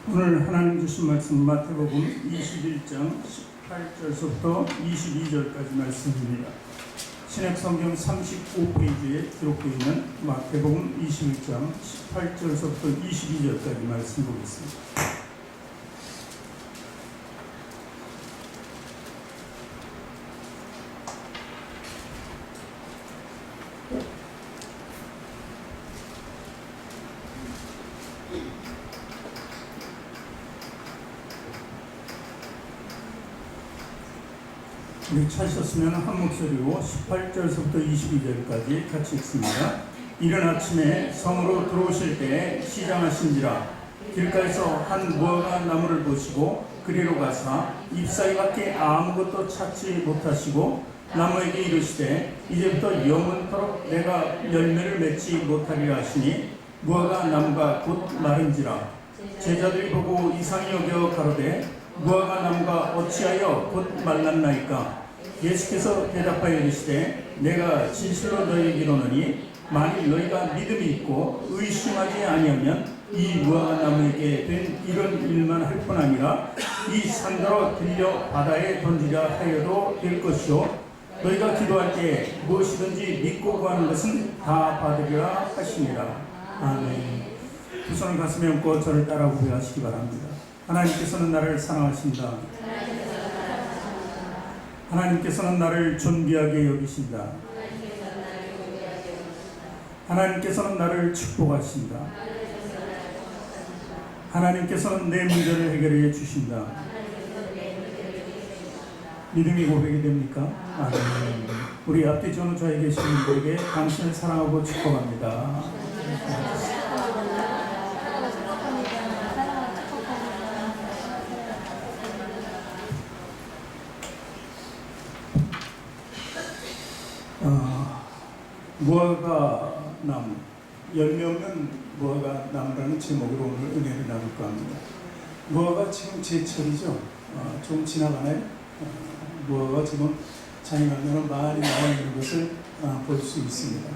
오늘 하나님 주신 말씀 마태복음 21장 18절부터 22절까지 말씀입니다. 신약성경 35페이지에 기록되어 있는 마태복음 21장 18절부터 22절까지 말씀 보겠습니다. 우리 찾으셨으면 한 목소리로 18절부터 22절까지 같이 읽습니다. 이른 아침에 성으로 들어오실 때 시장하신지라 길가에서 한 무화과 나무를 보시고 그리로 가사 잎사귀밖에 아무것도 찾지 못하시고 나무에게 이르시되 이제부터 영원토록 내가 열매를 맺지 못하리라 하시니 무화과 나무가 곧 마른지라. 제자들이 보고 이상히 여겨 가로되 무화과 나무가 어찌하여 곧 말랐나이까? 예수께서 대답하여 이르시되 내가 진실로 너희에게 이르노니 만일 너희가 믿음이 있고 의심하지 아니하면 이 무화과 나무에게 된 이런 일만 할 뿐 아니라 이 산더러 들려 바다에 던지라 하여도 될 것이요 너희가 기도할 때 무엇이든지 믿고 구하는 것은 다 받으리라 하시니라. 아멘. 두 손을 가슴에 얹고 저를 따라 고백하시기 바랍니다. 하나님께서는 나를 사랑하신다. 하나님께서는 나를 존귀하게 여기신다. 하나님께서는 나를 축복하신다. 하나님께서는 내 문제를 해결해 주신다. 믿음이 고백이 됩니까? 아멘. 우리 앞뒤 전후 좌에 계신 분들에게 당신을 사랑하고 축복합니다. 무화과 나무, 열매 없는 무화과 나무라는 제목으로 오늘 은혜를 나눌까 합니다. 무화과 지금 제철이죠. 좀 지나가나요? 무화과 지금 장인어른은 많이 나와 있는 것을 볼 수 있습니다.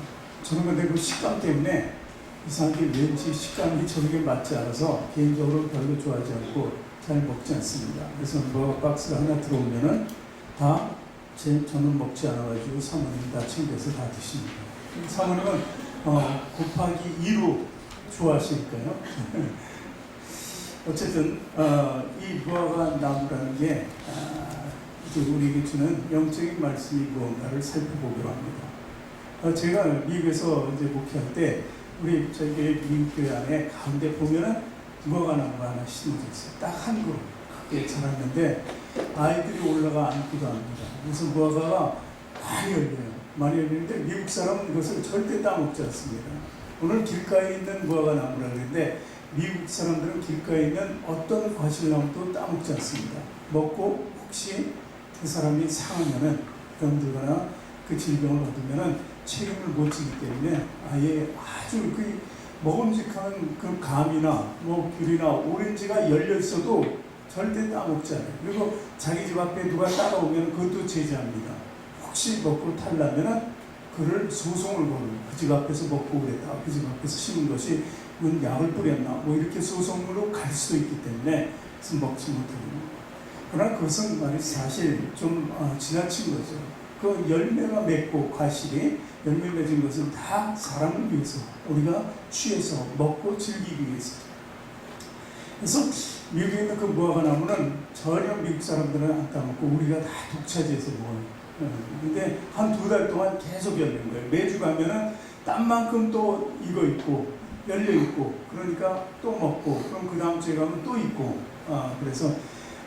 저는 근데 그 식감 때문에 이상하게 왠지 식감이 저에게 맞지 않아서 개인적으로 별로 좋아하지 않고 잘 먹지 않습니다. 그래서 무화과 박스가 하나 들어오면은 다 저는 먹지 않아가지고 사모님 다 챙겨서 다 드십니다. 사모님은 곱하기 2로 좋아하시니까요. 어쨌든 이 무화과 나무라는 게 우리에게 주는 영적인 말씀이 무언가를 살펴보기로 합니다. 제가 미국에서 이제 목회할 때 우리 저희 미국 교회 안에 가운데 보면은 무화과 나무가 하나 심어져 있어요. 딱 한 그루 크게 자랐는데 아이들이 올라가 앉기도 합니다. 그래서 무화과가 많이 열려요. 많이 열리는데 미국 사람은 이것을 절대 따먹지 않습니다. 오늘 길가에 있는 무화과 나무라 그러는데 미국 사람들은 길가에 있는 어떤 과실나무도 따먹지 않습니다. 먹고 혹시 그 사람이 상하면은 병들거나 그 질병을 얻으면은 책임을 못 지기 때문에 아예 아주 그 먹음직한 그 감이나 뭐 귤이나 오렌지가 열려 있어도 절대 따먹지 않아요. 그리고 자기 집 앞에 누가 따라오면 그것도 제지합니다. 혹시 먹고 탈라면은 그를 소송을 거는 그 집 앞에서 먹고 그랬다. 그 집 앞에서 심은 것이 뭔 약을 뿌렸나. 뭐 이렇게 소송으로 갈 수도 있기 때문에 그래서 먹지 못합니다. 그러나 그것은 말이 사실 좀 지나친 거죠. 그 열매가 맺고 과실이 열매 맺은 것은 다 사람을 위해서 우리가 취해서 먹고 즐기기 위해서. 그래서 미국에 있는 그 무화과 나무는 전혀 미국 사람들은 안 따먹고 우리가 다 독차지해서 먹어요. 근데 한 2달 동안 계속 열린 거예요. 매주 가면은 땀만큼 또 익어 있고 열려 있고 그러니까 또 먹고 그럼 그 다음 주에 가면 또 있고 그래서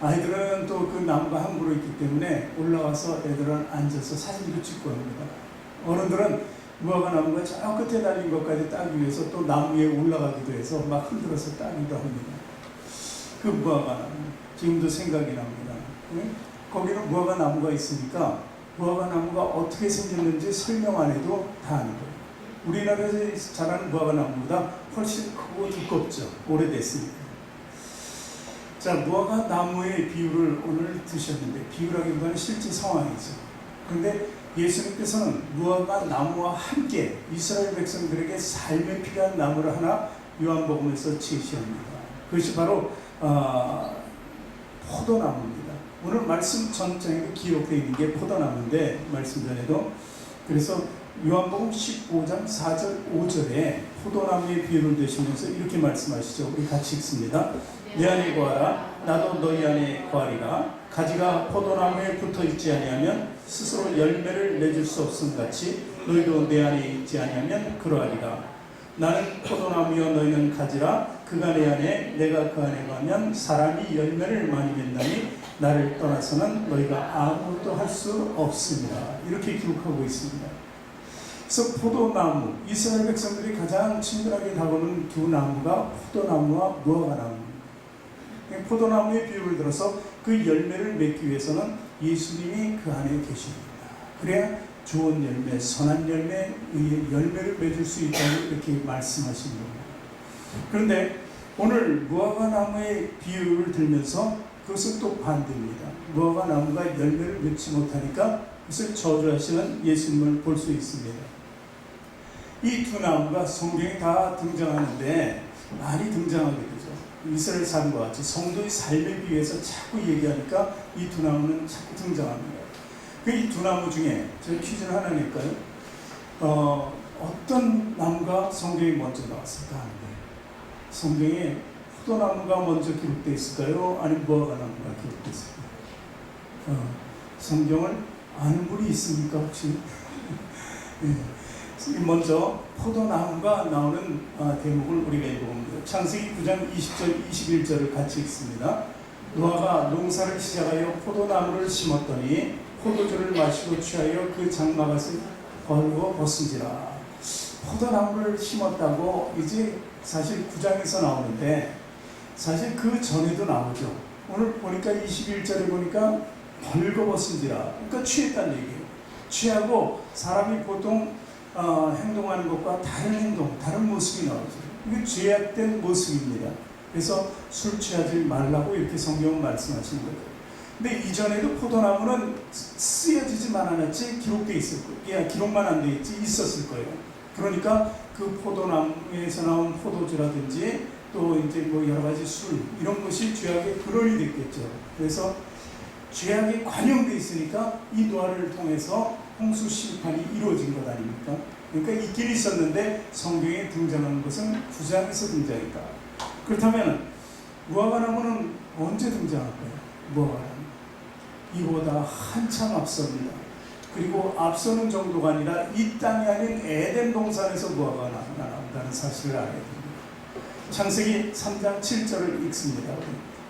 아이들은 또 그 나무가 함부로 있기 때문에 올라와서 애들은 앉아서 사진도 찍고 합니다. 어른들은 무화과 나무가 저 끝에 달린 것까지 따기 위해서 또 나무 위에 올라가기도 해서 막 흔들어서 따기도 합니다. 그 무화과 나무 지금도 생각이 납니다. 거기는 무화과 나무가 있으니까 무화과 나무가 어떻게 생겼는지 설명 안 해도 다 아는 거예요. 우리나라에서 자라는 무화과 나무보다 훨씬 크고 두껍죠. 오래됐으니까. 자, 무화과 나무의 비유를 오늘 드셨는데 비유라기보다는 실제 상황이죠. 그런데 예수님께서는 무화과 나무와 함께 이스라엘 백성들에게 삶에 필요한 나무를 하나 요한복음에서 제시합니다. 그것이 바로 포도나무입니다. 오늘 말씀 전장에도 기록되어 있는 게 포도나무인데, 말씀 전에도. 그래서 요한복음 15장 4절 5절에 포도나무의 비유를 드시면서 이렇게 말씀하시죠. 우리 같이 읽습니다. 내 안에 거하라, 나도 너희 안에 거하리라. 가지가 포도나무에 붙어 있지 아니하면 스스로 열매를 맺을 수 없음 같이 너희도 내 안에 있지 아니하면 그러하리라. 나는 포도나무여 너희는 가지라. 그가 내 안에 내가 그 안에 거하면 사람이 열매를 많이 맺나니 나를 떠나서는 너희가 아무것도 할 수 없습니다. 이렇게 기록하고 있습니다. 그래서 포도나무, 이스라엘 백성들이 가장 친근하게 다가오는 두 나무가 포도나무와 무화과나무입니다. 포도나무의 비유를 들어서 그 열매를 맺기 위해서는 예수님이 그 안에 계십니다. 그래야 좋은 열매, 선한 열매, 열매를 맺을 수 있다고 이렇게 말씀하신 겁니다. 그런데 오늘 무화과나무의 비유를 들면서 그것은 또 반대입니다. 무화과나무가 열매를 맺지 못하니까 그것을 저주하시는 예수님을 볼 수 있습니다. 이 두 나무가 성경에 다 등장하는데 많이 등장하게 되죠. 이스라엘 삶과 같이 성도의 삶에 비해서 자꾸 얘기하니까 이 두 나무는 자꾸 등장합니다. 이 두 나무 중에 제가 퀴즈를 하나 낼까요? 어떤 나무가 성경에 먼저 나왔을까? 성경에 포도나무가 먼저 기록되어 있을까요? 아니면 무화과나무가 기록되어 있을까요? 성경을 아는 분이 있습니까 혹시? 네. 먼저 포도나무가 나오는 대목을 우리가 읽어봅니다. 창세기 9장 20절 21절을 같이 읽습니다. 노아가 농사를 시작하여 포도나무를 심었더니 포도주를 마시고 취하여 그 장막을 벌고 벗은지라. 포도나무를 심었다고 이제 사실 9장에서 나오는데 사실 그 전에도 나오죠. 오늘 보니까 21절에 보니까 벌거벗은지라. 그러니까 취했다는 얘기예요. 취하고 사람이 보통 행동하는 것과 다른 행동, 다른 모습이 나오죠. 이게 죄악된 모습입니다. 그래서 술 취하지 말라고 이렇게 성경은 말씀하시는 거죠. 근데 이전에도 포도나무는 쓰여지지만 않았지 기록돼 있을 거예요. 기록만 안 돼 있었을 거예요. 그러니까 그 포도나무에서 나온 포도주라든지 또 이제 뭐 여러 가지 술 이런 것이 죄악의 근원이 됐겠죠. 그래서 죄악이 관용돼 있으니까 이 노아를 통해서 홍수 심판이 이루어진 것 아닙니까? 그러니까 있긴 있었는데 성경에 등장하는 것은 9장에서 등장했다. 그렇다면 무화과나무는 언제 등장할까요? 무화과나무 이보다 한참 앞섭니다. 그리고 앞서는 정도가 아니라 이 땅이 아닌 에덴 동산에서 무화과가 나온다는 사실을 알아야 됩니다. 창세기 3장 7절을 읽습니다.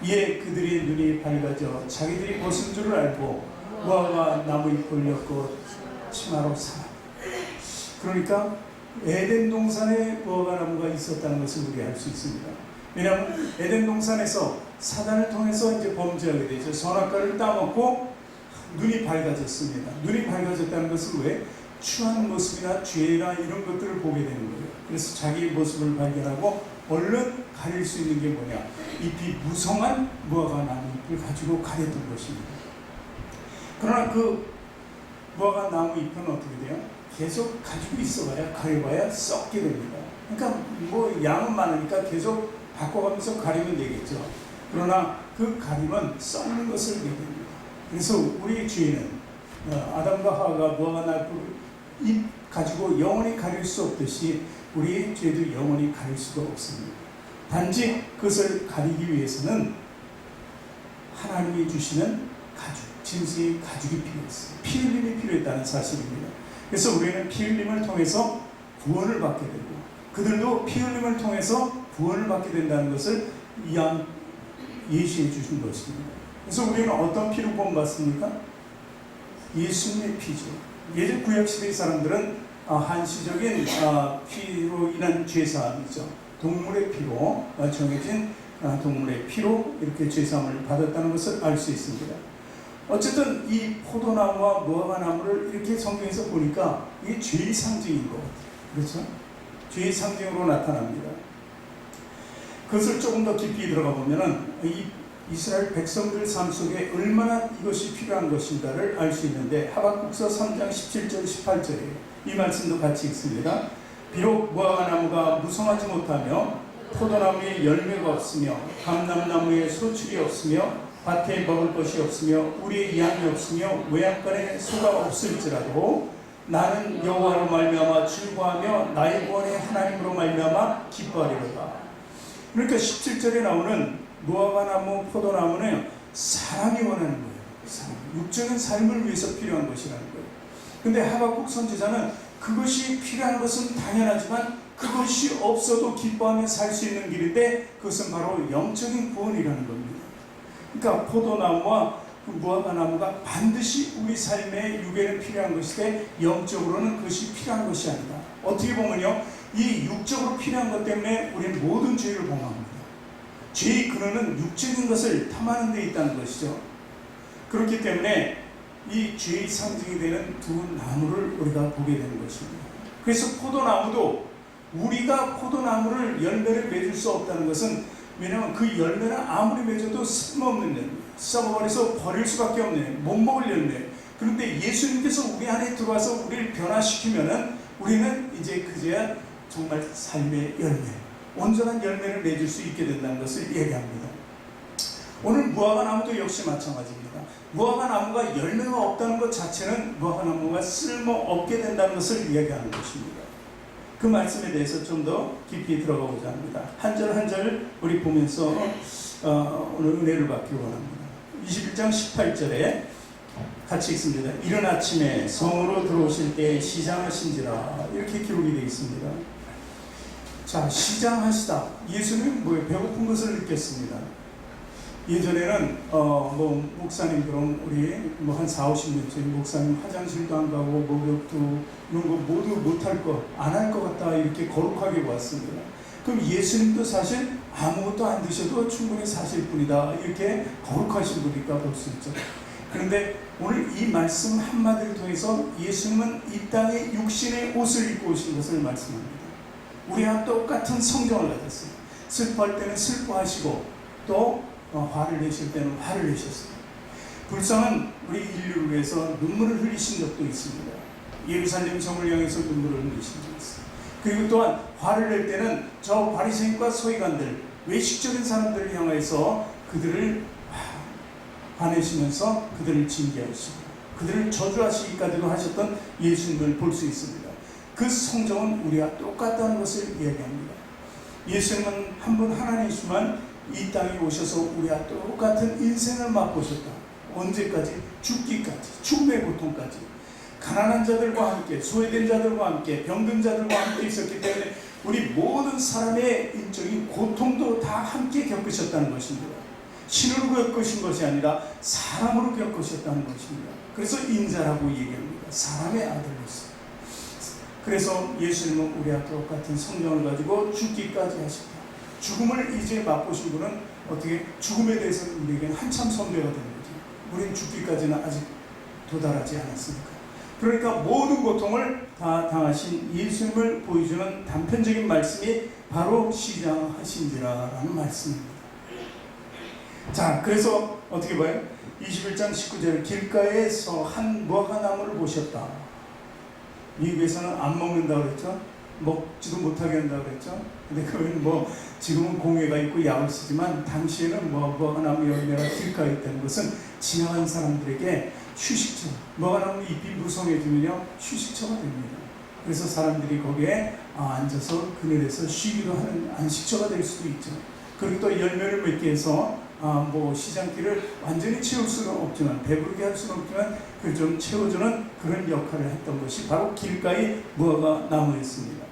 이에 그들의 눈이 밝아져 자기들이 벗은 줄을 알고 무화과 나무 잎을 엮고 치마로 삼아. 그러니까 에덴 동산에 무화과 나무가 있었다는 것을 우리가 알 수 있습니다. 왜냐하면 에덴 동산에서 사단을 통해서 이제 범죄하게 되죠. 선악과를 따먹고 눈이 밝아졌습니다. 눈이 밝아졌다는 것은 왜? 추한 모습이나 죄나 이런 것들을 보게 되는 거예요. 그래서 자기의 모습을 발견하고 얼른 가릴 수 있는 게 뭐냐? 잎이 무성한 무화과 나무 잎을 가지고 가렸던 것입니다. 그러나 그 무화과 나무 잎은 어떻게 돼요? 계속 가지고 있어봐야 가려봐야 썩게 됩니다. 그러니까 뭐 양은 많으니까 계속 바꿔가면서 가리면 되겠죠. 그러나 그 가림은 썩는 것을 내게 됩니다. 그래서 우리의 죄는 아담과 하와가 무화과 나무 잎 가지고 영원히 가릴 수 없듯이 우리의 죄도 영원히 가릴 수가 없습니다. 단지 그것을 가리기 위해서는 하나님이 주시는 가죽, 짐승의 가죽이 필요했어요. 피 흘림이 필요했다는 사실입니다. 그래서 우리는 피 흘림을 통해서 구원을 받게 되고 그들도 피 흘림을 통해서 구원을 받게 된다는 것을 예시해 주신 것입니다. 그래서 우리는 어떤 피로 구원받습니까? 예수님의 피죠. 예전 구약시대의 사람들은 한시적인 피로 인한 죄사함이죠. 동물의 피로 정해진 동물의 피로 이렇게 죄사함을 받았다는 것을 알 수 있습니다. 어쨌든 이 포도나무와 무화과나무를 이렇게 성경에서 보니까 이게 죄의 상징인 것 같아요. 그렇죠? 죄의 상징으로 나타납니다. 그것을 조금 더 깊이 들어가 보면은 이 이스라엘 백성들 삶 속에 얼마나 이것이 필요한 것인가를 알 수 있는데 하박국서 3장 17절 18절에 이 말씀도 같이 읽습니다. 비록 무화과나무가 무성하지 못하며 포도나무에 열매가 없으며 감람나무에 소출이 없으며 밭에 먹을 것이 없으며 우리의 양이 없으며 외양간에 소가 없을지라도 나는 여호와로 말미암아 즐거워하며 나의 구원의 하나님으로 말미암아 기뻐하리로다. 그러니까 17절에 나오는 무화과나무, 포도나무는 사람이 원하는 거예요. 사람. 육적인 삶을 위해서 필요한 것이라는 거예요. 근데 하박국 선지자는 그것이 필요한 것은 당연하지만 그것이 없어도 기뻐하며 살 수 있는 길인데 그것은 바로 영적인 구원이라는 겁니다. 그러니까 포도나무와 그 무화과나무가 반드시 우리 삶의 육에는 필요한 것인데 영적으로는 그것이 필요한 것이 아니다. 어떻게 보면요, 이 육적으로 필요한 것 때문에 우리는 모든 죄를 범합니다. 죄의 근원은 육적인 것을 탐하는 데 있다는 것이죠. 그렇기 때문에 이 죄의 상징이 되는 두 나무를 우리가 보게 되는 것입니다. 그래서 포도나무도 우리가 포도나무를 열매를 맺을 수 없다는 것은, 왜냐하면 그 열매는 아무리 맺어도 쓸모없는 열매, 썩어버려서 버릴 수밖에 없는, 못 먹을 열매. 그런데 예수님께서 우리 안에 들어와서 우리를 변화시키면은 우리는 이제 그제야 정말 삶의 열매, 온전한 열매를 맺을 수 있게 된다는 것을 얘기합니다. 오늘 무화과나무도 역시 마찬가지입니다. 무화과나무가 열매가 없다는 것 자체는 무화과나무가 쓸모없게 된다는 것을 이야기하는 것입니다. 그 말씀에 대해서 좀 더 깊이 들어가고자 합니다. 한 절 한 절 우리 보면서 오늘 은혜를 받기 원합니다. 21장 18절에 같이 읽습니다. 이른 아침에 성으로 들어오실 때 시장하신지라, 이렇게 기록이 되어 있습니다. 자, 시장하시다. 예수님은 뭐예요? 배고픈 것을 느꼈습니다. 예전에는 목사님들은 우리 한 40-50년째 목사님 화장실도 안 가고 목욕도 이런 거 모두 못할 것, 안 할 것 같다, 이렇게 거룩하게 보았습니다. 그럼 예수님도 사실 아무것도 안 드셔도 충분히 사실 뿐이다, 이렇게 거룩하신 분이니까 볼 수 있죠. 그런데 오늘 이 말씀 한마디를 통해서 예수님은 이 땅에 육신의 옷을 입고 오신 것을 말씀합니다. 우리와 똑같은 성경을 가졌어요. 슬퍼할 때는 슬퍼하시고 또 화를 내실 때는 화를 내셨어요. 불쌍한 우리 인류를 위해서 눈물을 흘리신 적도 있습니다. 예루살렘 성을 향해서 눈물을 흘리신 적이 있어요. 그리고 또한 화를 낼 때는 저 바리새인과 서기관들, 외식적인 사람들을 향해서 그들을 화내시면서 그들을 징계하시고 그들을 저주하시기까지도 하셨던 예수님을 볼 수 있습니다. 그 성경은 우리와 똑같다는 것을 이야기합니다. 예수님은 한 분 하나님이시지만 이 땅에 오셔서 우리와 똑같은 인생을 맛보셨다. 언제까지? 죽기까지, 죽음의 고통까지. 가난한 자들과 함께, 소외된 자들과 함께, 병든 자들과 함께 있었기 때문에 우리 모든 사람의 인적인 고통도 다 함께 겪으셨다는 것입니다. 신으로 겪으신 것이 아니라 사람으로 겪으셨다는 것입니다. 그래서 인자라고 얘기합니다. 사람의 아들로서. 그래서 예수님은 우리와 똑같은 성령을 가지고 죽기까지 하셨다. 죽음을 이제 맛보신 분은 어떻게 죽음에 대해서는 우리에게는 한참 선배가 되는 거죠. 우리는 죽기까지는 아직 도달하지 않았으니까. 그러니까 모든 고통을 다 당하신 예수님을 보여주는 단편적인 말씀이 바로 시장하신지라라는 말씀입니다. 자, 그래서 어떻게 봐요? 21장 19절, 길가에서 한 무화과나무를 보셨다. 미국에서는 안 먹는다고 그랬죠? 먹지도 못하게 한다고 그랬죠? 근데 그건 지금은 공예가 있고 약을 쓰지만 당시에는 무화과나무 열매가 길가에 있다는 것은 지나간 사람들에게 휴식처, 무화과나무 잎이 무성해지면요 휴식처가 됩니다. 그래서 사람들이 거기에 앉아서 그늘에서 쉬기도 하는 안식처가 될 수도 있죠. 그리고 또 열매를 맺게 해서 시장길을 완전히 채울 수는 없지만, 배부르게 할 수는 없지만 그걸 좀 채워주는 그런 역할을 했던 것이 바로 길가의 무화과나무였습니다.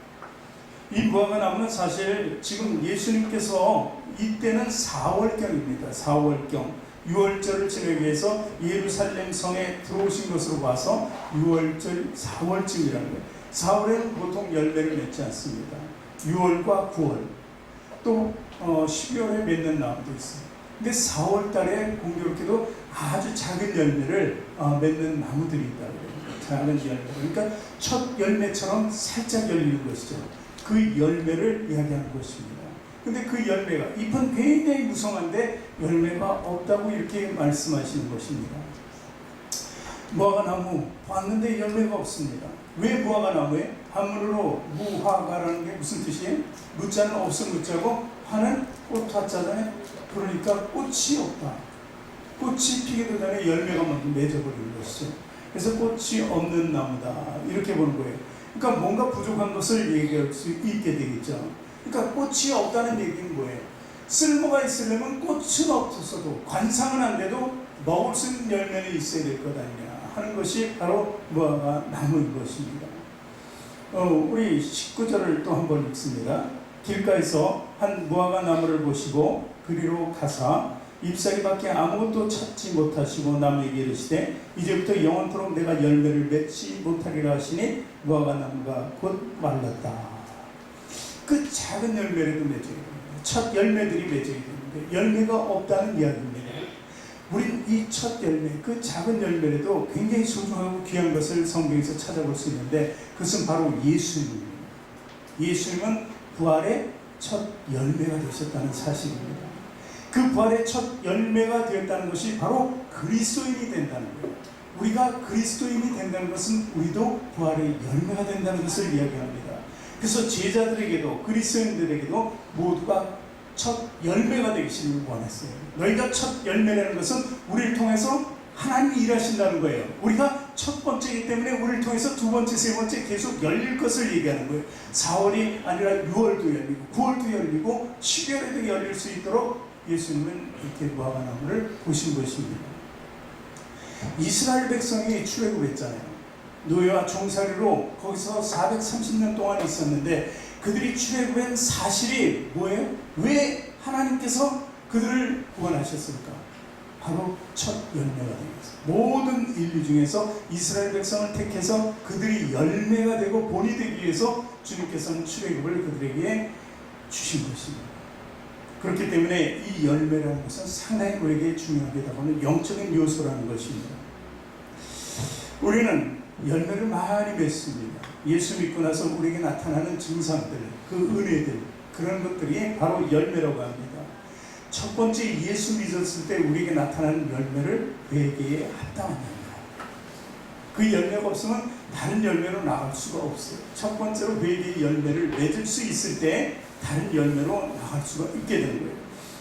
이 무화과나무는 사실 지금 예수님께서 이때는 4월경입니다. 4월경, 6월절을 지내기 위해서 예루살렘 성에 들어오신 것으로 봐서 6월절, 4월쯤이라는 거예요. 4월에는 보통 열매를 맺지 않습니다. 6월과 9월, 또 12월에 맺는 나무도 있어요. 근데 4월 달에 공교롭게도 아주 작은 열매를 맺는 나무들이 있다고 해요. 작은 열매. 그러니까 첫 열매처럼 살짝 열리는 것이죠. 그 열매를 이야기하는 것입니다. 근데 그 열매가, 잎은 굉장히 무성한데 열매가 없다고 이렇게 말씀하시는 것입니다. 무화과나무 봤는데 열매가 없습니다. 왜 무화과나무에? 한문으로 무화과라는 게 무슨 뜻이에요? 무자는 없음 무자고 화는 꽃 화자잖아요. 그러니까 꽃이 없다. 꽃이 피기도 전에 열매가 먼저 맺어버리는 것이죠. 그래서 꽃이 없는 나무다 이렇게 보는 거예요. 그러니까 뭔가 부족한 것을 얘기할 수 있게 되겠죠. 그러니까 꽃이 없다는 얘기는 뭐예요? 쓸모가 있으려면 꽃은 없었어도 관상은 안 돼도 먹을 수 있는 열매는 있어야 될 것 아니냐 하는 것이 바로 무화과 나무인 것입니다. 우리 19절을 또 한번 읽습니다. 길가에서 한 무화과 나무를 보시고 그리로 가사 잎사귀밖에 아무것도 찾지 못하시고 남에게 이르시되 이제부터 영원토록 내가 열매를 맺지 못하리라 하시니 무화과 나무가 곧 말랐다. 그 작은 열매라도 맺어야 됩니다. 첫 열매들이 맺어야 되는데 열매가 없다는 이야기입니다. 우린 이 첫 열매, 그 작은 열매라도 굉장히 소중하고 귀한 것을 성경에서 찾아볼 수 있는데 그것은 바로 예수님입니다. 예수님은 부활의 첫 열매가 되셨다는 사실입니다. 그 부활의 첫 열매가 되었다는 것이 바로 그리스도인이 된다는 거예요. 우리가 그리스도인이 된다는 것은 우리도 부활의 열매가 된다는 것을 이야기합니다. 그래서 제자들에게도 그리스도인들에게도 모두가 첫 열매가 되기를 원했어요. 너희가 첫 열매라는 것은 우리를 통해서 하나님이 일하신다는 거예요. 우리가 첫 번째이기 때문에 우리를 통해서 두 번째, 세 번째 계속 열릴 것을 얘기하는 거예요. 4월이 아니라 6월도 열리고 9월도 열리고 12월에도 열릴 수 있도록 예수님은 이렇게 무화과나무를 보신 것입니다. 이스라엘 백성이 출애굽했잖아요. 노예와 종살이로 거기서 430년 동안 있었는데 그들이 출애굽한 사실이 뭐예요? 왜 하나님께서 그들을 구원하셨을까? 바로 첫 열매가 되겠어요. 모든 인류 중에서 이스라엘 백성을 택해서 그들이 열매가 되고 본이 되기 위해서 주님께서는 출애굽을 그들에게 주신 것입니다. 그렇기 때문에 이 열매라는 것은 상당히 우리에게 중요하게 다가오는 영적인 요소라는 것입니다. 우리는 열매를 많이 맺습니다. 예수 믿고 나서 우리에게 나타나는 증상들, 그 은혜들, 그런 것들이 바로 열매라고 합니다. 첫 번째 예수 믿었을 때 우리에게 나타나는 열매를 회개에 합당한 열매. 그 열매가 없으면 다른 열매로 나갈 수가 없어요. 첫 번째로 회개의 열매를 맺을 수 있을 때 다른 열매로 나갈 수가 있게 되는 거예요.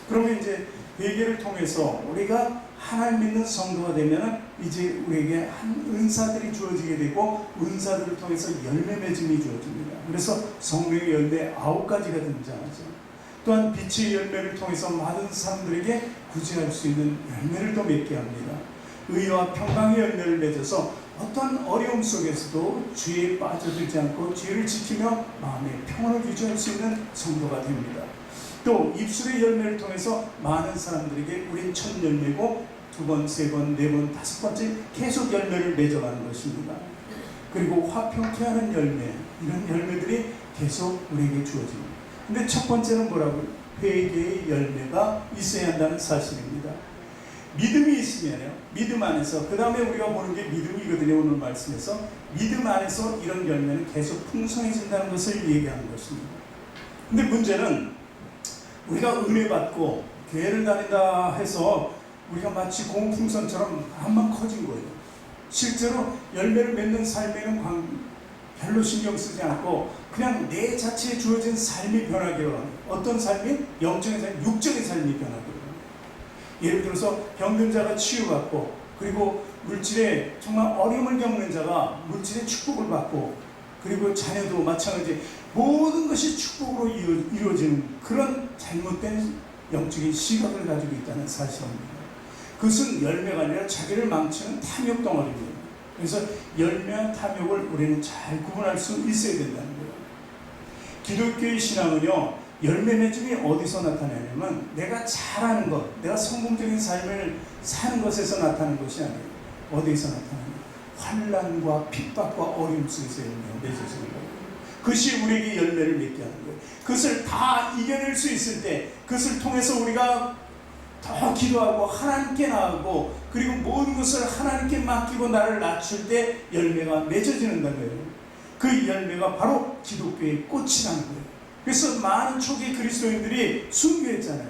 그러면 이제 회개를 통해서 우리가 하나님 믿는 성도가 되면 이제 우리에게 한 은사들이 주어지게 되고 은사들을 통해서 열매 맺음이 주어집니다. 그래서 성령의 열매 9가지가 등장하죠. 또한 빛의 열매를 통해서 많은 사람들에게 구제할 수 있는 열매를 더 맺게 합니다. 의와 평강의 열매를 맺어서 어떤 어려움 속에서도 죄에 빠져들지 않고 죄를 지키며 마음의 평안을 유지할 수 있는 성도가 됩니다. 또 입술의 열매를 통해서 많은 사람들에게 우린 첫 열매고 두 번, 세 번, 네 번, 다섯 번째 계속 열매를 맺어가는 것입니다. 그리고 화평케 하는 열매, 이런 열매들이 계속 우리에게 주어집니다. 근데 첫 번째는 뭐라고요? 회개의 열매가 있어야 한다는 사실입니다. 믿음이 있으면요, 믿음 안에서, 그 다음에 우리가 보는 게 믿음이거든요. 오늘 말씀에서 믿음 안에서 이런 열매는 계속 풍성해진다는 것을 얘기하는 것입니다. 근데 문제는 우리가 은혜 받고 교회를 다닌다 해서 우리가 마치 공풍선처럼 한번 커진 거예요. 실제로 열매를 맺는 삶에는 별로 신경 쓰지 않고 그냥 내 자체에 주어진 삶이 변하기로 합니다. 어떤 삶이? 영적인 삶, 육적인 삶이 변하기로 합니다. 예를 들어서 병든 자가 치유받고, 그리고 물질에 정말 어려움을 겪는 자가 물질의 축복을 받고, 그리고 자녀도 마찬가지, 모든 것이 축복으로 이루어지는 그런 잘못된 영적인 시각을 가지고 있다는 사실입니다. 그것은 열매가 아니라 자기를 망치는 탐욕 덩어리입니다. 그래서 열매와 탐욕을 우리는 잘 구분할 수 있어야 된다는 거예요. 기독교의 신앙은요, 열매 맺음이 어디서 나타나냐면 내가 잘하는 것, 내가 성공적인 삶을 사는 것에서 나타나는 것이 아니에요. 어디서 나타나냐? 환난과 핍박과 어려움 속에서 열매가 맺어지는 거예요. 그것이 우리에게 열매를 맺게 하는 거예요. 그것을 다 이겨낼 수 있을 때, 그것을 통해서 우리가 더 기도하고 하나님께 나아가고, 그리고 모든 것을 하나님께 맡기고 나를 낮출 때 열매가 맺어지는 거예요. 그 열매가 바로 기독교의 꽃이라는 거예요. 그래서 많은 초기 그리스도인들이 순교했잖아요.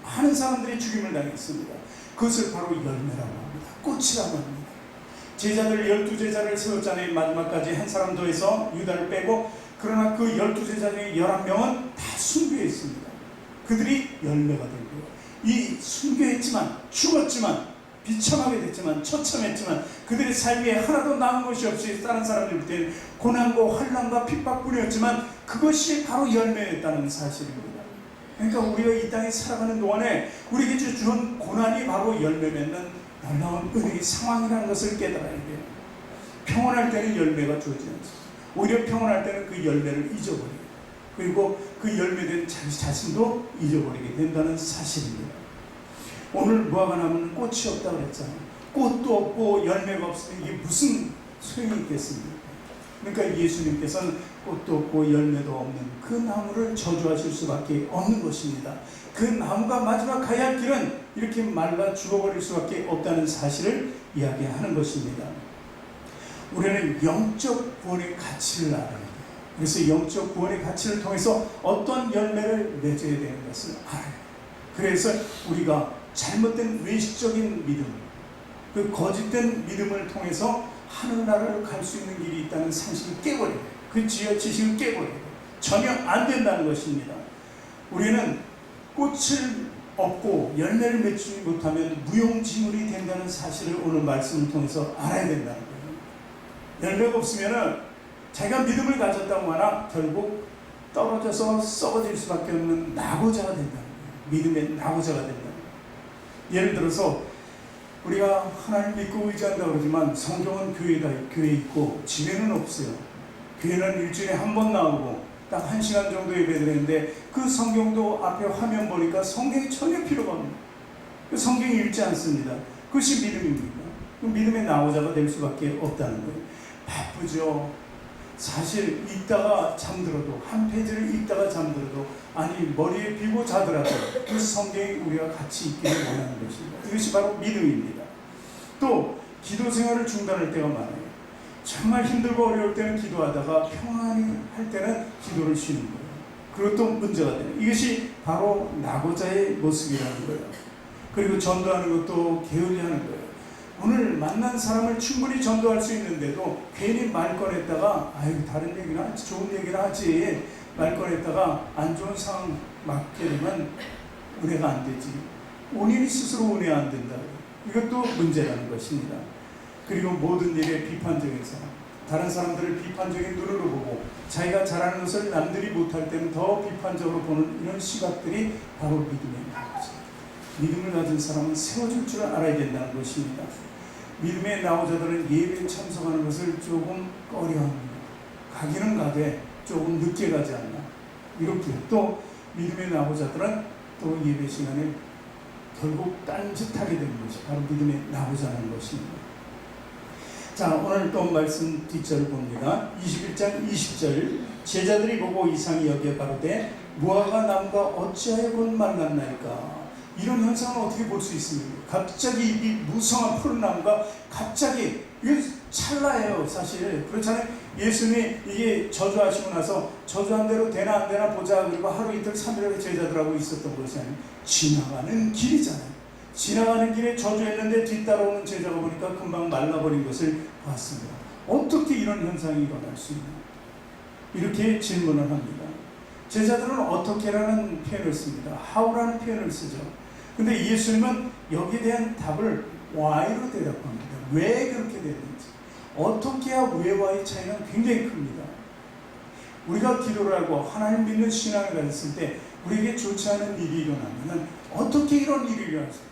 많은 사람들이 죽임을 당했습니다. 그것을 바로 열매라고 합니다. 꽃이라고 합니다. 제자들 12제자를 세웠잖아요. 마지막까지 한 사람 더해서 유다를 빼고. 그러나 그 12제자 중에 11명은 다 순교했습니다. 그들이 열매가 된 거예요. 이 순교했지만, 죽었지만, 비참하게 됐지만, 처참했지만 그들의 삶에 하나도 남은 것이 없이 다른 사람들 볼 때는 고난과 환난과 핍박뿐이었지만 그것이 바로 열매였다는 사실입니다. 그러니까 우리가 이 땅에 살아가는 동안에 우리에게 주는 고난이 바로 열매 맺는 놀라운 은혜의 상황이라는 것을 깨달아야 돼요. 평온할 때는 열매가 주어지지 않습니다. 오히려 평온할 때는 그 열매를 잊어버려요. 그리고 그 열매된 자기 자신도 잊어버리게 된다는 사실입니다. 오늘 무화과나무는 꽃이 없다고 그랬잖아요. 꽃도 없고 열매가 없으면 이게 무슨 소용이 있겠습니까? 그러니까 예수님께서는 꽃도 없고 열매도 없는 그 나무를 저주하실 수밖에 없는 것입니다. 그 나무가 마지막 가야 할 길은 이렇게 말라 죽어버릴 수밖에 없다는 사실을 이야기하는 것입니다. 우리는 영적 구원의 가치를 알아야 돼요. 그래서 영적 구원의 가치를 통해서 어떤 열매를 맺어야 되는 것을 알아요. 그래서 우리가 잘못된 외식적인 믿음, 그 거짓된 믿음을 통해서 하늘나라를 갈 수 있는 길이 있다는 상식을 깨버려요. 그 지식을 깨버려요. 전혀 안 된다는 것입니다. 우리는 꽃을 얻고 열매를 맺지 못하면 무용지물이 된다는 사실을 오늘 말씀을 통해서 알아야 된다는 거예요. 열매가 없으면 자기가 믿음을 가졌다고 하나 결국 떨어져서 썩어질 수밖에 없는 낙오자가 된다는 거예요. 믿음의 낙오자가 된다는 거예요. 예를 들어서 우리가 하나님 믿고 의지한다고 그러지만 성경은 교회에 있고 집에는 없어요. 교회는 일주일에 한 번 나오고 딱 1시간 정도 예배드리는데 그 성경도 앞에 화면 보니까 성경이 전혀 필요가 없습니다. 그 성경이 읽지 않습니다. 그것이 믿음입니다. 그 믿음의 낙오자가 될 수밖에 없다는 거예요. 바쁘죠. 사실 읽다가 잠들어도 한 페이지를 읽다가 잠들어도 아니 머리에 비고 자더라도 그 성경이 우리가 같이 있기를 원하는 것입니다. 이것이 바로 믿음입니다. 또 기도 생활을 중단할 때가 많아요. 정말 힘들고 어려울 때는 기도하다가 평안히 할 때는 기도를 쉬는 거예요. 그것도 문제가 돼요. 이것이 바로 낙오자의 모습이라는 거예요. 그리고 전도하는 것도 게을리하는 거예요. 오늘 만난 사람을 충분히 전도할 수 있는데도 괜히 말 꺼냈다가 아유 다른 얘기나 하지, 좋은 얘기나 하지, 말 꺼냈다가 안 좋은 상황 맞게 되면 은혜가 안 되지. 본인이 스스로 은혜 안 된다. 이것도 문제라는 것입니다. 그리고 모든 일에 비판적인 사람, 다른 사람들을 비판적인 눈으로 보고 자기가 잘하는 것을 남들이 못할 때는 더 비판적으로 보는 이런 시각들이 바로 믿음의 낙오자. 믿음을 가진 사람은 세워줄 줄 알아야 된다는 것입니다. 믿음의 낙오자들은 예배에 참석하는 것을 조금 꺼려합니다. 가기는 가되 조금 늦게 가지 않나. 이렇게 또 믿음의 낙오자들은 또 예배 시간에 결국 딴짓하게 되는 것이 바로 믿음의 낙오자라는 것입니다. 자, 오늘 또 말씀 뒷절을 봅니다. 21장 20절 제자들이 보고 이상히 여겨 가로되 무화과 나무가 어찌하여 곧 말랐나이까. 이런 현상을 어떻게 볼 수 있습니까? 갑자기 이 무성한 푸른 나무가 갑자기 이게 찰나예요. 사실 그렇잖아요. 예수님이 이게 저주하시고 나서 저주한 대로 되나 안 되나 보자. 그리고 하루 이틀 3일을 제자들하고 있었던 것이 아니에요. 지나가는 길이잖아요. 지나가는 길에 저주했는데 뒤따라오는 제자가 보니까 금방 말라버린 것을 봤습니다. 어떻게 이런 현상이 일어날 수 있나? 이렇게 질문을 합니다. 제자들은 어떻게라는 표현을 씁니다. how라는 표현을 쓰죠. 근데 예수님은 여기에 대한 답을 why로 대답합니다. 왜 그렇게 됐는지, 어떻게야 왜와의 차이는 굉장히 큽니다. 우리가 기도를 하고 하나님 믿는 신앙을 가졌을 때 우리에게 좋지 않은 일이 일어나면 어떻게 이런 일이 일어났을까?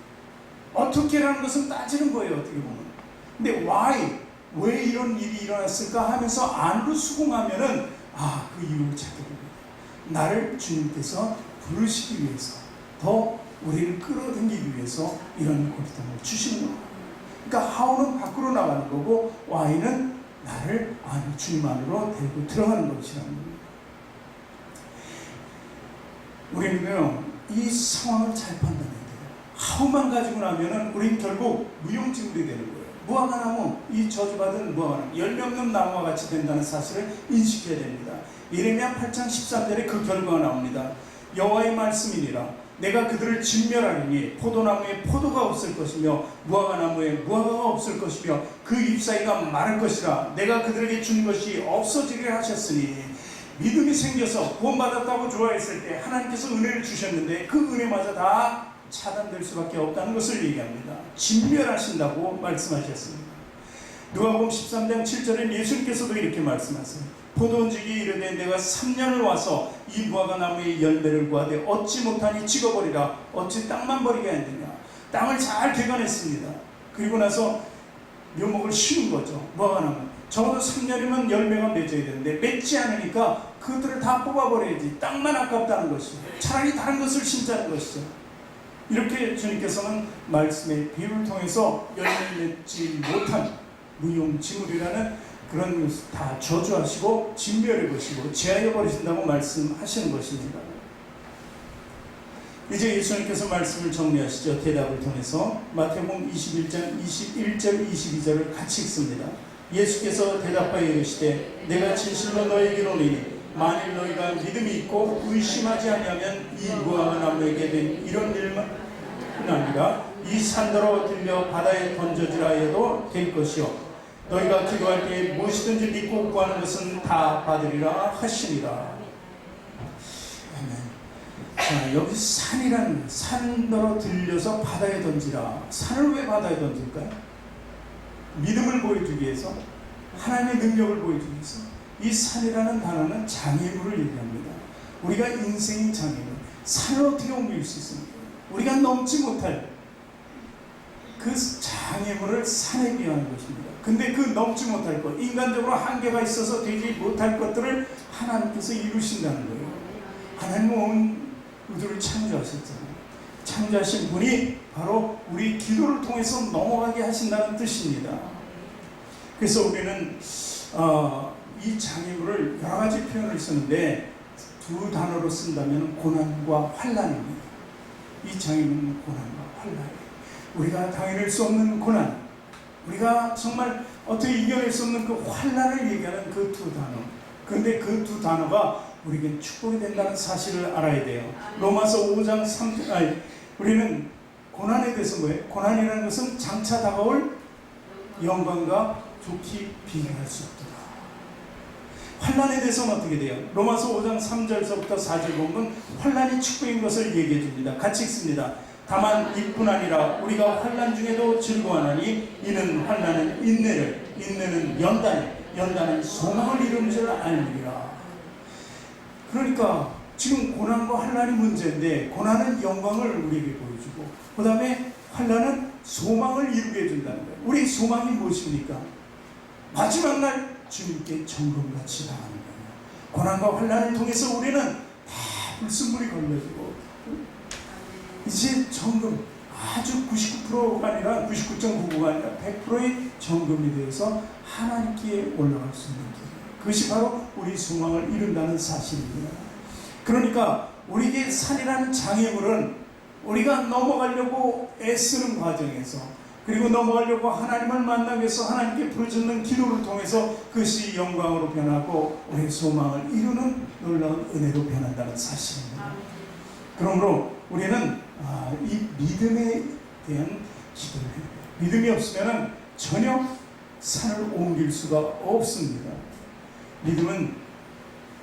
어떻게라는 것은 따지는 거예요. 어떻게 보면. 근데 why, 왜 이런 일이 일어났을까 하면서 안으로 수긍하면은 그 이유를 찾게 됩니다. 나를 주님께서 부르시기 위해서, 더 우리를 끌어당기기 위해서 이런 고통을 주시는 겁니다. 그러니까 how는 밖으로 나가는 거고 why는 나를 주님 안으로 데리고 들어가는 것이라는 겁니다. 우리는요, 이 상황을 잘 판단해야 돼요. how만 가지고 나면은 우리는 결국 무용지물이 되는 거예요. 무화과나무, 이 저주받은 무화과나무, 열매 없는 나무와 같이 된다는 사실을 인식해야 됩니다. 예레미야 8장 13절에 그 결과가 나옵니다. 여호와의 말씀이니라 내가 그들을 진멸하리니 포도나무에 포도가 없을 것이며 무화과나무에 무화과가 없을 것이며 그 잎사귀가 마를 것이라. 내가 그들에게 준 것이 없어지리라 하셨으니 믿음이 생겨서 구원받았다고 좋아했을 때 하나님께서 은혜를 주셨는데 그 은혜마저 다 차단될 수밖에 없다는 것을 얘기합니다. 진멸하신다고 말씀하셨습니다. 누가복음 13장 7절에 예수님께서도 이렇게 말씀하세요. 포도원지기 이르되 내가 3년을 와서 이 무화과 나무의 열매를 구하되 얻지 못하니 찍어버리라. 어찌 땅만 버리게 하느냐. 땅을 잘 개간했습니다. 그리고 나서 묘목을 심은 거죠. 무화과 나무. 적어도 3년이면 열매가 맺어야 되는데 맺지 않으니까 그것들을 다 뽑아버려야지. 땅만 아깝다는 것이죠. 차라리 다른 것을 심자는 것이죠. 이렇게 주님께서는 말씀의 비유를 통해서 열매를 맺지 못한 무용지물이라는 그런 것을 다 저주하시고 진멸해 보시고 제하여 버리신다고 말씀하시는 것입니다. 이제 예수님께서 말씀을 정리하시죠. 대답을 통해서 마태복음 21장 21절 22절을 같이 읽습니다. 예수께서 대답하여 이르시되 내가 진실로 너희에게 이르노니 만일 너희가 믿음이 있고 의심하지 아니하면 이 무화과 나무에게 된 이런 일만 아니라 이 산더러 들려 바다에 던져지라 해도 될 것이요 너희가 기도할 때 무엇이든지 믿고 구하는 것은 다 받으리라 하시니라. 아멘. 자, 여기 산이란 산더러 들려서 바다에 던지라. 산을 왜 바다에 던질까요? 믿음을 보여주기 위해서, 하나님의 능력을 보여주기 위해서. 이 산이라는 단어는 장애물을 얘기합니다. 우리가 인생의 장애물, 산을 어떻게 옮길 수 있습니까? 우리가 넘지 못할 그 장애물을 산에 비하는 것입니다. 근데 그 넘지 못할 것, 인간적으로 한계가 있어서 되지 못할 것들을 하나님께서 이루신다는 거예요. 하나님은 온 우주를 창조하셨잖아요. 창조하신 분이 바로 우리 기도를 통해서 넘어가게 하신다는 뜻입니다. 그래서 우리는 이 장애물을 여러 가지 표현을 쓰는데 두 단어로 쓴다면 고난과 환난입니다. 이 장애물은 고난과 환난이에요. 우리가 당해낼 수 없는 고난, 우리가 정말 어떻게 이겨낼 수 없는 그 환난을 얘기하는 그 두 단어. 그런데 그 두 단어가 우리에게 축복이 된다는 사실을 알아야 돼요. 로마서 5장 3절, 우리는 고난에 대해서 뭐예요? 고난이라는 것은 장차 다가올 영광과 좋게 비교할 수 없도다. 환난에 대해서는 어떻게 돼요? 로마서 5장 3절서부터 4절 보면 환난이 축복인 것을 얘기해 줍니다. 같이 읽습니다. 다만 이뿐 아니라 우리가 환난 중에도 즐거워하나니 이는 환난은 인내를, 인내는 연단을, 연단은 소망을 이루는 줄 알리라. 그러니까 지금 고난과 환난이 문제인데 고난은 영광을 우리에게 보여주고 그 다음에 환난은 소망을 이루게 해준다는 거예요. 우리 소망이 무엇입니까? 마지막 날 주님께 정금같이 당하는 거예요. 고난과 환난을 통해서 우리는 다 불순물이 걸려지고 이제 정금 아주 99%가 아니라 99.99가 아니라 100%의 정금이 되어서 하나님께 올라갈 수 있는 길. 그것이 바로 우리 소망을 이룬다는 사실입니다. 그러니까 우리에게 산이라는 장애물은 우리가 넘어가려고 애쓰는 과정에서 그리고 넘어가려고 하나님을 만나기 위해서 하나님께 부르짖는 기도를 통해서 그것이 영광으로 변하고 우리의 소망을 이루는 놀라운 은혜로 변한다는 사실입니다. 그러므로 우리는 이 믿음에 대한 기도를 해요. 믿음이 없으면 전혀 산을 옮길 수가 없습니다. 믿음은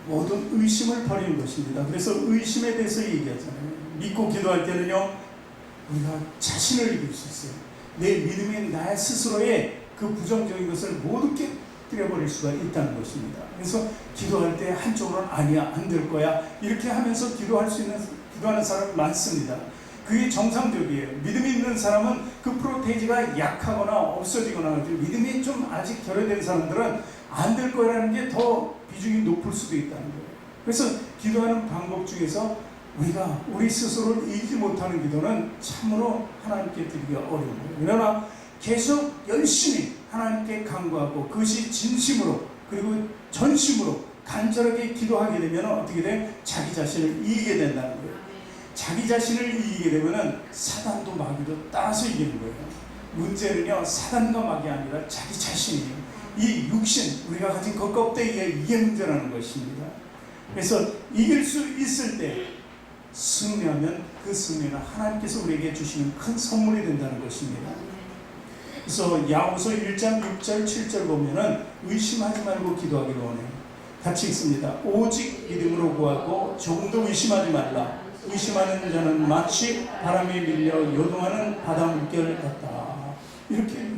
모든 의심을 버리는 것입니다. 그래서 의심에 대해서 얘기하잖아요. 믿고 기도할 때는요, 우리가 자신을 이길 수 있어요. 내 믿음이 나 스스로의 그 부정적인 것을 모두 깨뜨려버릴 수가 있다는 것입니다. 그래서 기도할 때 한쪽으로는 아니야, 안 될 거야, 이렇게 하면서 기도하는 사람이 많습니다. 그게 정상적이에요. 믿음이 있는 사람은 그 프로테이지가 약하거나 없어지거나 믿음이 좀 아직 결여된 사람들은 안 될 거라는 게 더 비중이 높을 수도 있다는 거예요. 그래서 기도하는 방법 중에서 우리가 우리 스스로를 이기지 못하는 기도는 참으로 하나님께 드리기가 어려운 거예요. 그러나 계속 열심히 하나님께 간구하고 그것이 진심으로 그리고 전심으로 간절하게 기도하게 되면 어떻게 돼? 자기 자신을 이기게 된다는 거예요. 자기 자신을 이기게 되면 사단도 마귀도 따라서 이기는 거예요. 문제는요, 사단과 마귀가 아니라 자기 자신이에요. 이 육신, 우리가 가진 그 껍데기가 이게 문제라는 것입니다. 그래서 이길 수 있을 때 승리하면 그 승리는 하나님께서 우리에게 주시는 큰 선물이 된다는 것입니다. 그래서 야고보서 1장 6절 7절 보면은 의심하지 말고 기도하기를 원해요. 같이 읽습니다. 오직 믿음으로 구하고 조금도 의심하지 말라. 의심하는 자는 마치 바람에 밀려 요동하는 바닷물결 같다. 이렇게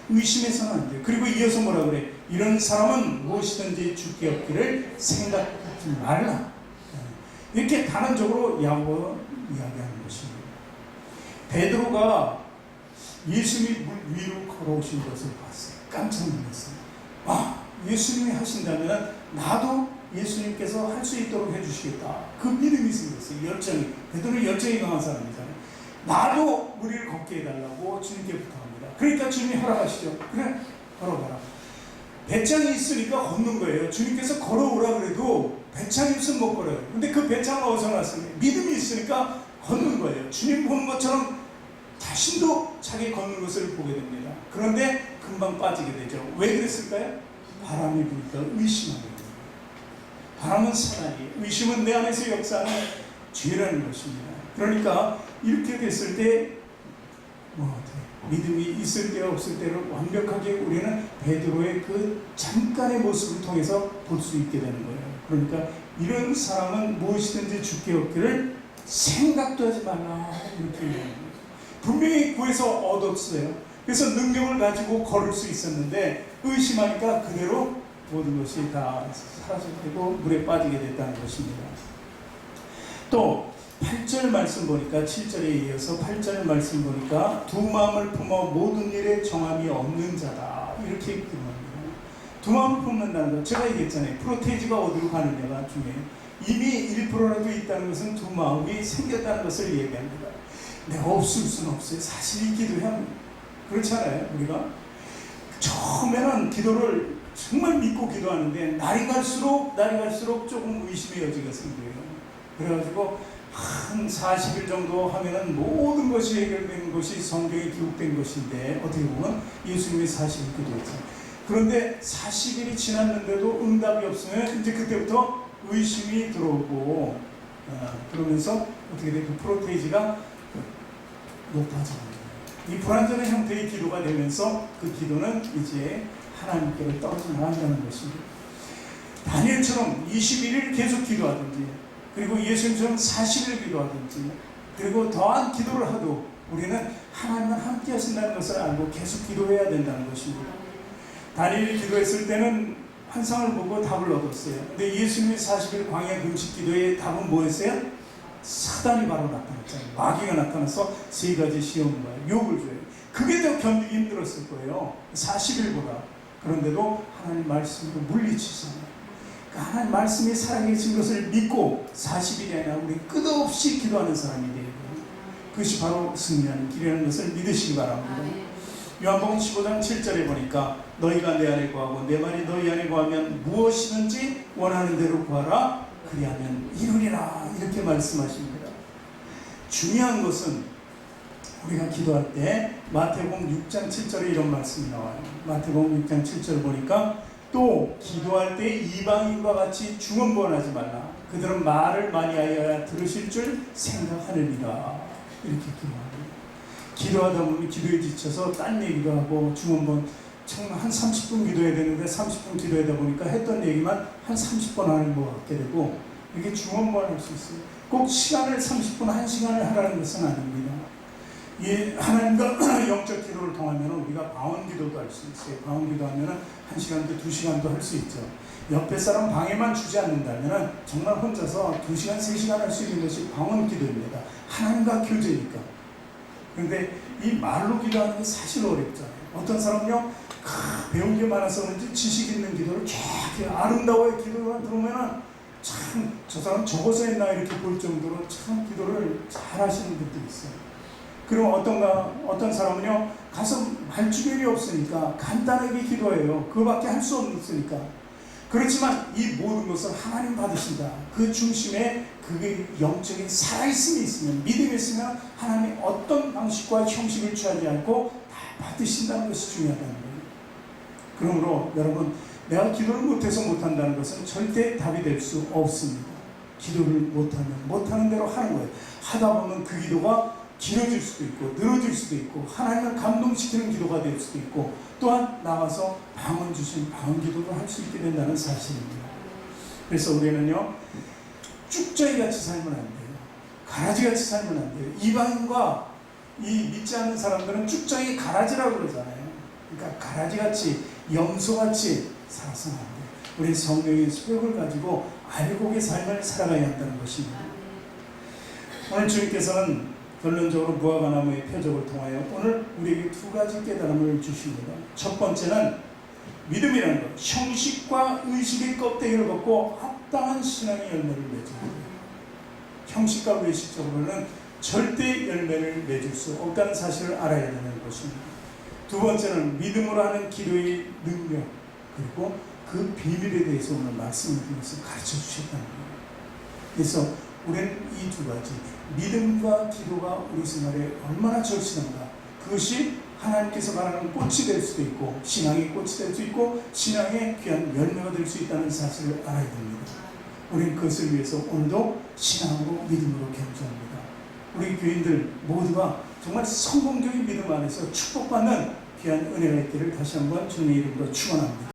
의심해서는 안 돼요. 그리고 이어서 뭐라 그래? 이런 사람은 무엇이든지 주께 얻기를 생각하지 말라. 이렇게 단언적으로 야고보가 이야기하는 것입니다. 베드로가 예수님이 물 위로 걸어오신 것을 봤어요. 깜짝 놀랐어요. 아, 예수님이 하신다면 나도 예수님께서 할 수 있도록 해주시겠다. 그 믿음이 생겼어요. 열정이. 베드로는 열정이 강한 사람이잖아요. 나도 물 위를 걷게 해달라고 주님께 부탁합니다. 그러니까 주님이 허락하시죠. 그래, 걸어가라. 배짱이 있으니까 걷는 거예요. 주님께서 걸어오라 그래도 배짱이 없으면 못 걸어요. 근데 그 배짱은 어디서 났습니까? 믿음이 있으니까 걷는 거예요. 주님 보는 것처럼 자신도 자기 걷는 것을 보게 됩니다. 그런데 금방 빠지게 되죠. 왜 그랬을까요? 바람이 부니까 의심하게 됩니다. 바람은 사단이에요. 의심은 내 안에서 역사하는 죄라는 것입니다. 그러니까 이렇게 됐을 때 믿음이 있을 때와 없을 때를 완벽하게 우리는 베드로의 그 잠깐의 모습을 통해서 볼 수 있게 되는 거예요. 그러니까 이런 사람은 무엇이든지 주께 얻기를 생각도 하지 말라. 이렇게 얘기하는 거예요. 분명히 구해서 얻었어요. 그래서 능력을 가지고 걸을 수 있었는데 의심하니까 그대로 모든 것이 다 사라져버리고 물에 빠지게 됐다는 것입니다. 또 8절 말씀 보니까 7절에 이어서 8절 말씀 보니까 두 마음을 품어 모든 일에 정함이 없는 자다. 이렇게 기록합니다. 두 마음을 품는다는 것, 제가 얘기했잖아요. 프로테이지가 어디로 가느냐가 중요해요. 이미 1%라도 있다는 것은 두 마음이 생겼다는 것을 얘기합니다. 내가 없을 수는 없어요. 사실 이 기도야 그렇지 않아요? 우리가 처음에는 기도를 정말 믿고 기도하는데 날이 갈수록 조금 의심의 여지가 생겨요. 그래가지고 한 40일 정도 하면은 모든 것이 해결되는 것이 성경에 기록된 것인데 어떻게 보면 예수님이 40일 기도했잖아요. 그런데 40일이 지났는데도 응답이 없으면 이제 그때부터 의심이 들어오고 그러면서 어떻게 돼? 그 프로테이지가 높아집니다. 이 불완전한 형태의 기도가 되면서 그 기도는 이제 하나님께로 떨어져 나간다는 것입니다. 다니엘처럼 21일 계속 기도하든지 그리고 예수님처럼 40일 기도하든지 그리고 더한 기도를 하도 우리는 하나님만 함께 하신다는 것을 알고 계속 기도해야 된다는 것입니다. 다니엘이 기도했을 때는 환상을 보고 답을 얻었어요. 근데 예수님이 40일 광야 금식 기도의 답은 뭐였어요? 사단이 바로 나타났잖아요. 마귀가 나타나서 세 가지 시험과 욕을 줘요. 그게 더 견디기 힘들었을 거예요. 40일보다. 그런데도 하나님 말씀으로 물리치잖아요. 그러니까 하나님 말씀이 살아계신 것을 믿고 40일이 아니라 우리 끝없이 기도하는 사람이 되고 그것이 바로 승리하는 길이라는 것을 믿으시기 바랍니다. 요한복음 15장 7절에 보니까 너희가 내 안에 구하고 내 말이 너희 안에 구하면 무엇이든지 원하는 대로 구하라 그리하면 이루리라 이렇게 말씀하십니다. 중요한 것은 우리가 기도할 때 마태복음 6장 7절에 이런 말씀이 나와요. 마태복음 6장 7절 보니까 또 기도할 때 이방인과 같이 중언부언하지 말라. 그들은 말을 많이 하여야 들으실 줄 생각하느니라. 이렇게 기도합니다. 기도하다 보면 기도에 지쳐서 딴 얘기도 하고 중언부언 정말 한 30분 기도해야 되는데 30분 기도하다 보니까 했던 얘기만 한 30번 하는 것 같게 되고 이렇게 중언부언할 수 있어요. 꼭 시간을 30분, 1시간을 하라는 것은 아닙니다. 이 하나님과 영적 기도를 통하면 우리가 방언 기도도 할 수 있어요. 방언 기도하면 1시간도 2시간도 할 수 있죠. 옆에 사람 방해만 주지 않는다면 정말 혼자서 2시간, 3시간 할 수 있는 것이 방언 기도입니다. 하나님과 교제니까. 그런데 이 말로 기도하는 게 사실 어렵잖아요. 어떤 사람은요, 배운 게 많아서 그런지 지식 있는 기도를 쫙 아름다워의 기도를 들으면 참 저 사람 적어서 했나 이렇게 볼 정도로 참 기도를 잘 하시는 분들이 있어요. 그럼 어떤 사람은요, 가서 말주변이 없으니까 간단하게 기도해요. 그거밖에 할 수 없으니까. 그렇지만 이 모든 것을 하나님 받으신다. 그 중심에 그게 영적인 살아있음이 있으면, 믿음이 있으면 하나님이 어떤 방식과 형식을 취하지 않고 다 받으신다는 것이 중요하다는 거예요. 그러므로 여러분, 내가 기도를 못해서 못한다는 것은 절대 답이 될 수 없습니다. 기도를 못하는 대로 하는 거예요. 하다 보면 그 기도가 길어질 수도 있고 늘어질 수도 있고 하나님을 감동시키는 기도가 될 수도 있고 또한 나와서 방언 주신 방언 기도를 할 수 있게 된다는 사실입니다. 그래서 우리는요 쭉저이같이 살면 안 돼요. 가라지같이 살면 안 돼요. 이방인과 이 믿지 않는 사람들은 쭉저이 가라지라고 그러잖아요. 그러니까 가라지같이 염소같이 살아서는 안 돼요. 우리 성령의 소욕을 가지고 알곡의 삶을 살아가야 한다는 것입니다. 오늘 주님께서는 결론적으로 무화과 나무의 표적을 통하여 오늘 우리에게 두 가지 깨달음을 주십니다. 첫 번째는 믿음이라는 것, 형식과 의식의 껍데기를 벗고 합당한 신앙의 열매를 맺습니다. 형식과 의식적으로는 절대 열매를 맺을 수 없다는 사실을 알아야 되는 것입니다. 두 번째는 믿음으로 하는 기도의 능력, 그리고 그 비밀에 대해서 오늘 말씀을 드리면서 가르쳐 주셨다는 거예요. 그래서 우리는 이 두 가지, 믿음과 기도가 우리 생활에 얼마나 절실한가, 그것이 하나님께서 말하는 꽃이 될 수도 있고 신앙의 꽃이 될 수 있고 신앙의 귀한 열매가 될 수 있다는 사실을 알아야 됩니다. 우리는 그것을 위해서 오늘도 신앙으로 믿음으로 견주합니다. 우리 교인들 모두가 정말 성공적인 믿음 안에서 축복받는 귀한 은혜가 있기를 다시 한번 주님의 이름으로 축원합니다.